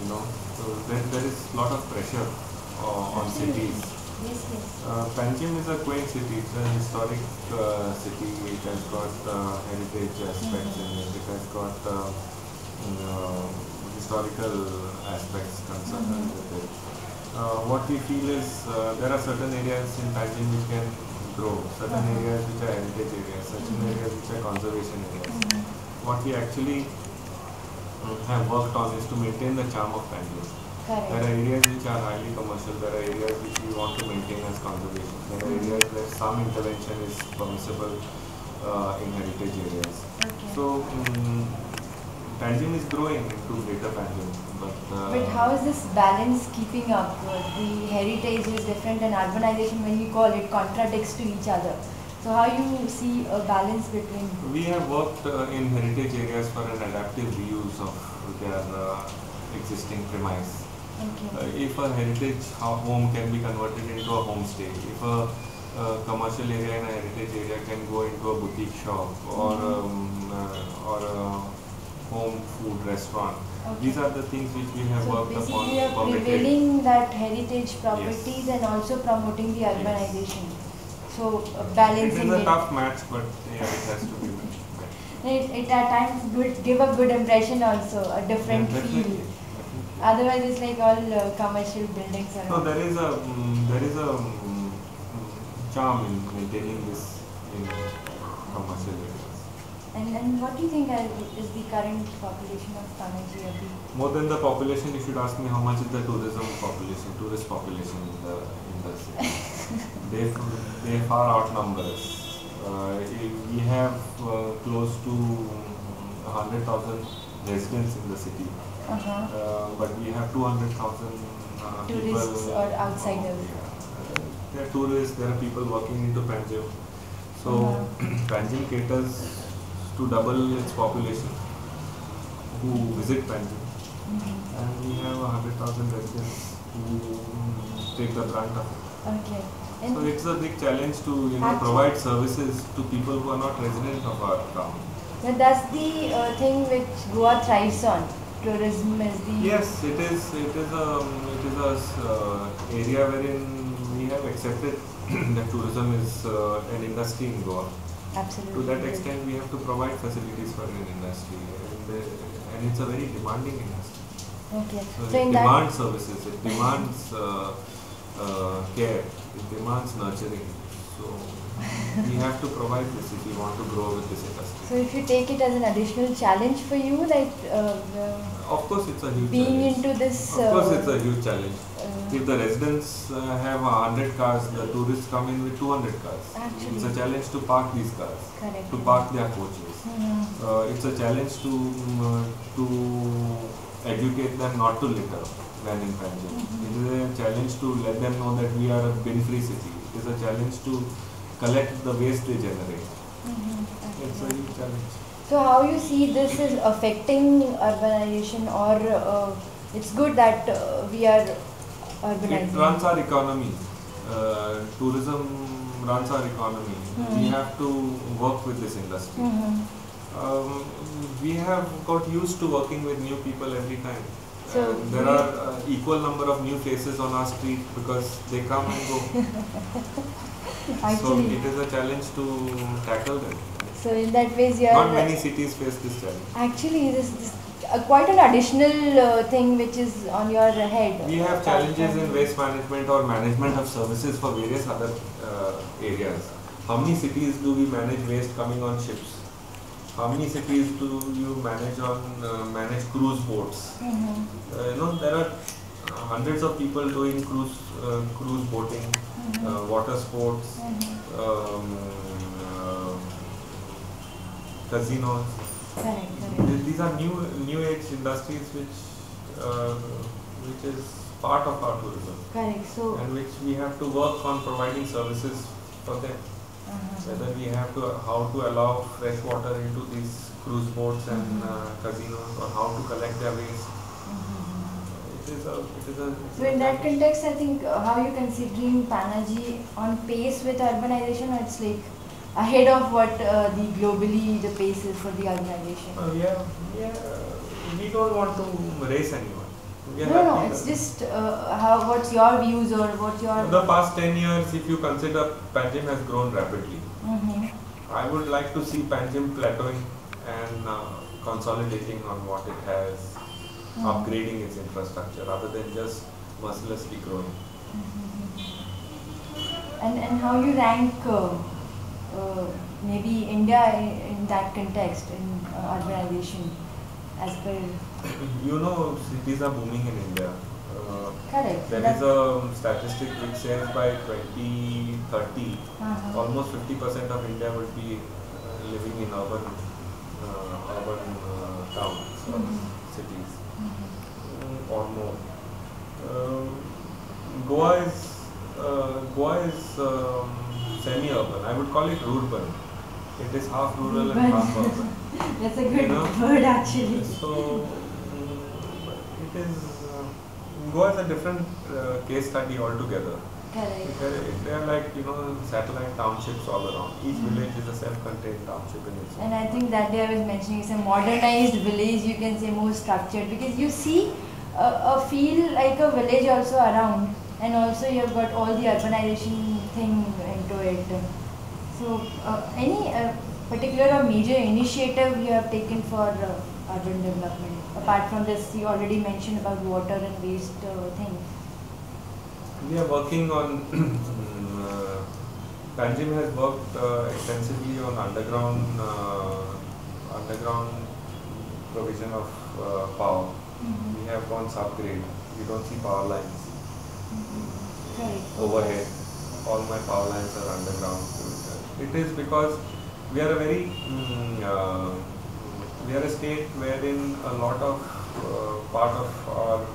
you know. So there is a lot of pressure on cities. Yes, yes. Panjim is a quaint city. It's a historic city. It has got heritage aspects in it. It has got historical aspects concerned with it. What we feel is there are certain areas in Panjim which can grow, certain areas which are heritage areas, certain areas which are conservation areas. What we actually have worked on is to maintain the charm of Panjim. Correct. There are areas which are highly commercial, there are areas which we want to maintain as conservation. There are areas where some intervention is permissible in heritage areas. Okay. So, Panjim is growing into greater Panjim. But how is this balance keeping up? The heritage is different and urbanization, when you call it, contradicts to each other. So how you see a balance between? We have worked in heritage areas for an adaptive reuse of their existing premise. Okay. If a heritage home can be converted into a homestay, if a commercial area in a heritage area can go into a boutique shop or a home food restaurant, these are the things which we have worked upon. So basically you are prevailing that heritage properties and also promoting the urbanization. So balancing it is a tough match, but yeah, it has to be met. It at times give a good impression also, a different feel. Otherwise, it's like all commercial buildings around. No, there is a charm in maintaining this in commercial areas. And what do you think is the current population of Panaji? More than the population, you should ask me how much is the tourist population in the city. They far outnumber us. We have close to 100,000 residents in the city. But we have 200,000 tourists people, or outsiders. There are tourists, there are people working into Panjim. So Panjim caters to double its population who visit Panjim. And we have 100,000 residents who take the brunt of it. Okay. And so it's a big challenge to provide services to people who are not residents of our town. But that's the thing which Goa thrives on. Tourism is the... Yes, it is a area wherein we have accepted that tourism is an industry in Goa. Absolutely. To that extent, we have to provide facilities for an industry, and it's a very demanding industry. Okay. So it demands services, it demands care, it demands nurturing. So we have to provide this if we want to grow with this industry. So if you take it as an additional challenge for you, like of course it's a huge being challenge. Into this. Of course it's a huge challenge. If the residents have 100 cars, the tourists come in with 200 cars. Actually. It's a challenge to park these cars. Correct. To park their coaches. It's a challenge to educate them not to litter when in Panjim. It is a challenge to let them know that we are a bin-free city. It is a challenge to collect the waste they generate. It's a huge challenge. So how you see this is affecting urbanization, or it's good that we are urbanizing? It runs our economy. Tourism runs our economy. We have to work with this industry. We have got used to working with new people every time. So there are equal number of new faces on our street because they come and go. So it is a challenge to tackle them. So in that way, not many cities face this challenge. Actually, this is quite an additional thing which is on your head. We have challenges in waste management or management of services for various other areas. How many cities do we manage waste coming on ships? How many cities do you manage cruise boats? There are hundreds of people doing cruise boating, water sports, casinos. Correct. These are new age industries which is part of our tourism. Correct. So and which we have to work on providing services for them. Whether we have to how to allow fresh water into these cruise boats and casinos, or how to collect their waste. So in that context, I think how you considering Panaji on pace with urbanization, or it's like ahead of what globally the pace is for the urbanization? We don't want to race anyone. We are No, happy. it's just what's your views or what your... In the past 10 years, if you consider, Panjim has grown rapidly. I would like to see Panjim plateauing and consolidating on what it has, upgrading its infrastructure rather than just mercilessly growing. And how you rank maybe India in that context, in urbanization, as per... You know, cities are booming in India. Correct. There is a statistic which says by 2030, almost 50% of India will be living in urban towns or cities, or more. Goa is semi-urban. I would call it rural. It is half rural and half urban. That's a good word, actually. So it is. Goa is a different case study altogether. Correct. They are like, satellite townships all around. Each village is a self-contained township in its own. And I think that day I was mentioning it's a modernized village, you can say more structured, because you see a feel like a village also around, and also you have got all the urbanization thing into it. So any particular or major initiative you have taken for urban development, apart from this you already mentioned about water and waste thing? We are working on, Panjim has worked extensively on underground provision of power. We have gone subgrade. You don't see power lines overhead. All my power lines are underground. It is because we are a state wherein a lot of part of our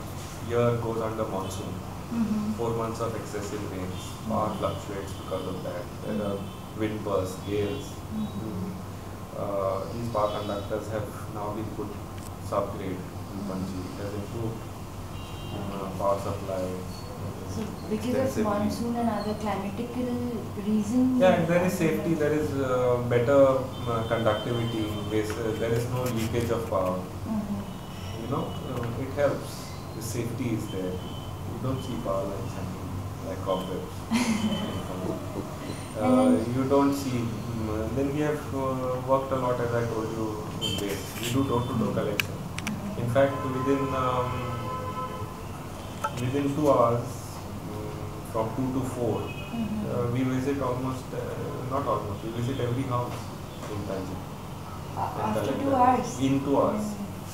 year goes under monsoon. 4 months of excessive rains. Power fluctuates because of that. There are wind bursts, gales. These power conductors have now been put subgrade in Panaji. It has improved power supply. So because of monsoon and other climatical reasons? Yeah, there is safety, there is better conductivity, there is no leakage of power. It helps. The safety is there. You don't see power lines hanging like cobwebs. You don't see. Then we have worked a lot, as I told you, in waste. We do door-to-door collection. In fact, within 2 hours, from 2 to 4, we visit we visit every house in Panaji. After 2 hours? In 2 hours.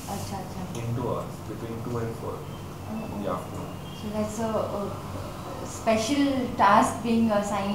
Achha. In 2 hours, between 2 and 4 in the afternoon. So that's a special task being assigned.